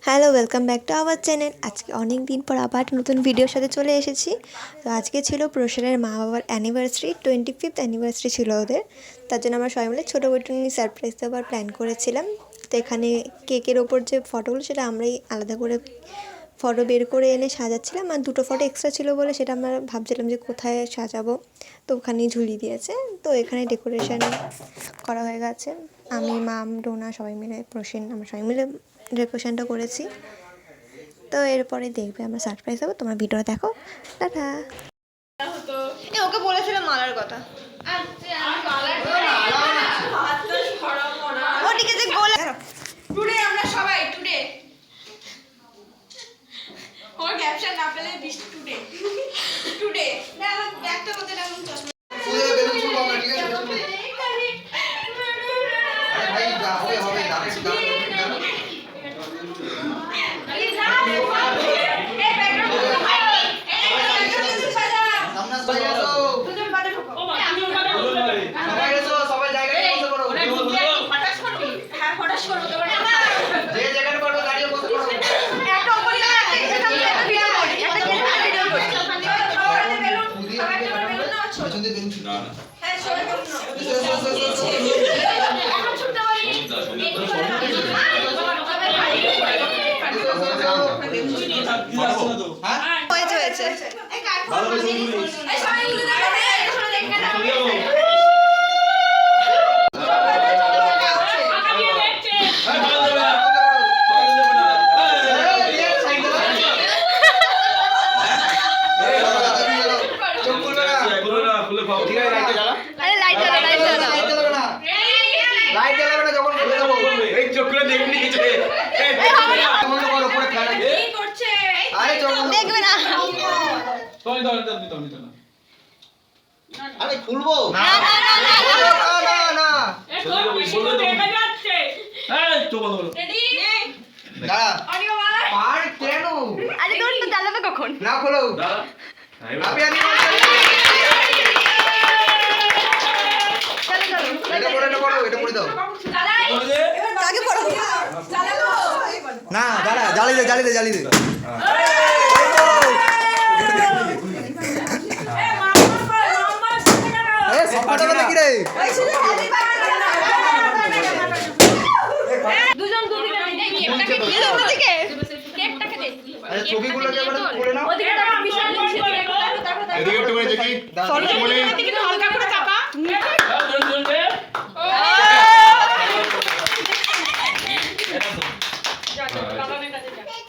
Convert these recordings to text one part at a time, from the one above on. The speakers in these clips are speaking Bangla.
Hello, welcome back to our channel. আজকে অনেক দিন পর আবার নতুন ভিডিওর সাথে চলে এসেছি। তো আজকে ছিল প্রসেনের মা বাবার অ্যানিভার্সারি, 25th অ্যানিভার্সারি ছিল ওদের। তার জন্য আমরা সবাই মিলে ছোটো বইটু নিয়ে সারপ্রাইজ দেওয়ার প্ল্যান করেছিলাম। তো এখানে কেকের ওপর যে ফটোগুলো সেটা আমরাই আলাদা করে ফটো বের করে এনে সাজাচ্ছিলাম, আর দুটো ফটো এক্সট্রা ছিল বলে সেটা আমরা ভাবছিলাম যে কোথায় সাজাবো, তো ওখানেই ঝুলিয়ে দিয়েছে। তো এখানে ডেকোরেশন করা হয়ে গেছে। আমি, মাম, ডোনা সবাই মিলে, প্রসেন, আমরা সবাই মিলে ডেকোরেশনটা করেছি। তো এরপরে দেখবে আমরা সারপ্রাইজ দেবো, তোমরা ভিডিওটা দেখো। টাটা। ওকে বলেছিলাম মালার কথা। টুডে আমরা সবাই টুডে ওর ক্যাপশন না পেলে দিস টুডে টুডে না আমার ব্যাগটা মধ্যে রাখুন চশমা পুরো বেলুন ছোট আমরা ঠিক আছে আরে ভাই যা হবে হবে দাঁড়াও এই না রে এই ব্যাগটা ভাই এই সাজা সামনে সবাই আসো দুজন বাদে ঢোকো সবাই এসো সবাই জায়গায় বসে পড়ো ফটাস করবি হ্যাঁ ফটাস করব তোমার যে জায়গায় করবে দাঁড়িয়ে বসে পড়ো একটা উপরে একটা ভিডিও করি একটা ভিডিও করি সবাই বেলুন সবাই বেলুন না ছোট পেছন দিয়ে বেলুন না না হ্যাঁ সবাই বেলুন এখন ছুটতে পারি হয়েছে এই কাট এই সবাই উঠে দাও এই সবাই দেখে নাও আরে লাইট জ্বালা, লাইট জ্বালা। লাইট জ্বালাবে না যখন খুলে দেবো এই চোখ খুলে দেখবি কিছু বন্ধ করো পুরো খেলা কি করছে আরে চোখ দেখবে না। আরে খুলবো না না রেডি দাঁড়া অডিও মার পার কেন আরে তোর তো জ্বালাবে কখন? না খোলো আমি আনি এটা করে দাও দাদাই আগে পড়ো। চালালো না দাঁড়া জ্বালি দে এ মাম্মা এ সবটা কথা কি রে দুজন দুদিকে কেকটাকে দিয়ে দাও কেকটাকে দে আরে ছবিগুলোকে একবার করে নাও ওদিকে দাও বিশাল লিখে দিয়ে এদিকে একটু করে দেখি মনে এদিকে হালকা করে চাপা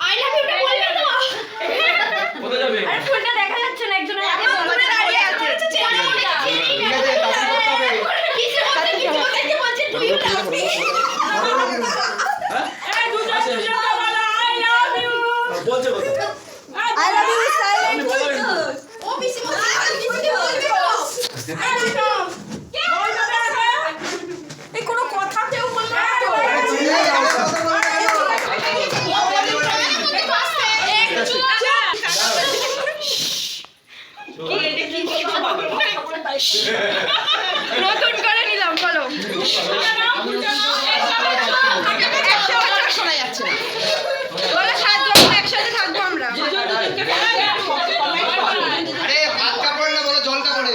আই লাভ ইউটা বললে তো কোথায় যাবে আরে ফুলটা দেখা যাচ্ছে না একজনের হাতে দূরে দাঁড়িয়ে আছে ঠিক আছে তাড়াতাড়ি করতে হবে কিছু বলতে তুই উঠাবি এই দুজন তো বলো আই লাভ ইউ বলছে কথা I love you silent. ও বেশি বলছে একদম কে বলবে এই কোনো কথাতেও বলবে না তো চিল্লাই যাও কথা বলবে নতুন করে নিলাম বলো শোনা যাচ্ছে না বলো 7 জন একসাথে থাকবো আমরা আরে ভাত কাপড় না বলো জল কাপড়ে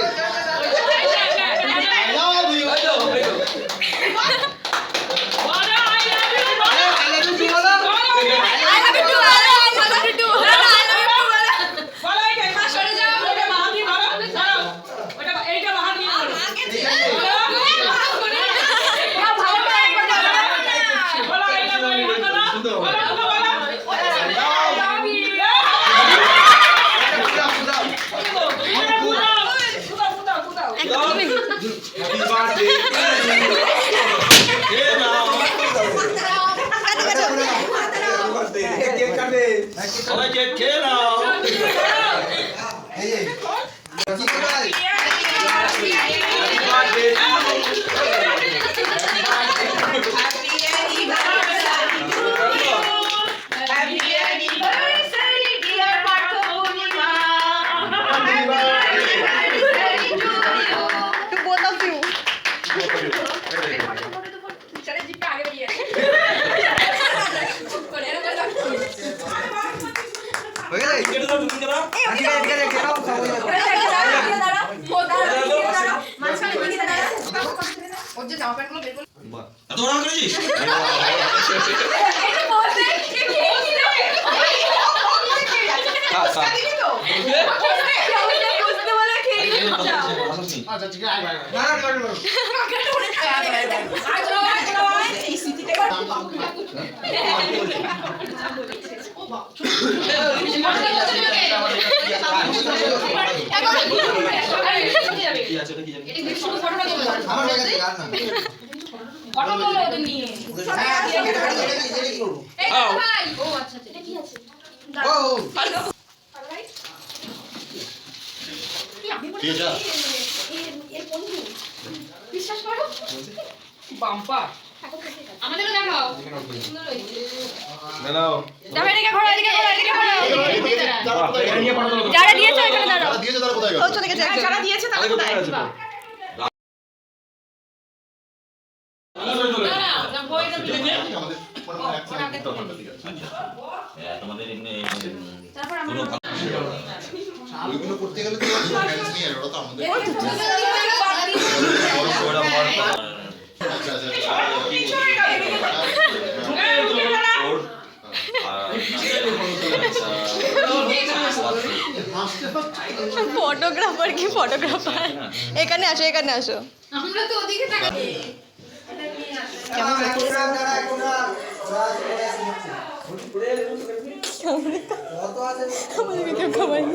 I love you too. I love you too. সবাই কেক খেয়ে নাও এই কি করে আগে বেরিয়ে চুপ করে এরকম জামা প্যান্ট গুলো বের করে এত রাগ করেছিস এটা বলতে কি খা খা দিবি তো বুঝতে বলে খেয়ে আচ্ছা ঠিক আছে না না না এই স্মৃতিটা কি আছে এটা কি জানি আমার জায়গা থেকে আর না ফটো তোলো ওদের নিয়ে ও ঠিক আছে বিশ্বাস করো বাম্পার আমাদেরও দেখাও নাও যাবে এদিকে ঘোরো এদিকে ঘোরো এদিকে ঘোরো এটা নিয়ে পাঠানো যারা দিয়েছে ওখানে দাঁড়াও দিয়েছে তারা কোথায় গেল ও চলে গেছে একজন। যারা দিয়েছে তারা কোথায় আছে না বইটা দিয়ে তোমাদের এমনি তারপর আমরা ওইগুলো করতে গেলে তো হ্যান্ডস নিয়ে ওরা তো আমাদের আচ্ছা ফটোগ্রাফার কি ফটোগ্রাফার এখানে আসো এখানে আসো আমরা তো ওদিকে তাকাই কেমন লাগছে? আমাদেরকে কেউ খাওয়ায়নি।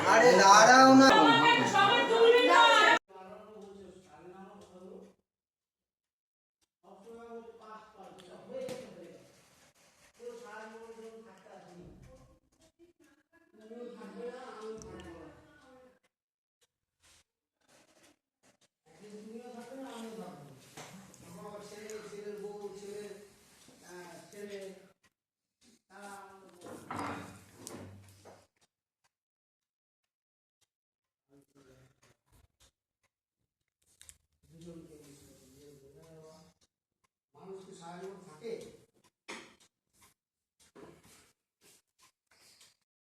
আরে দাঁড়াও না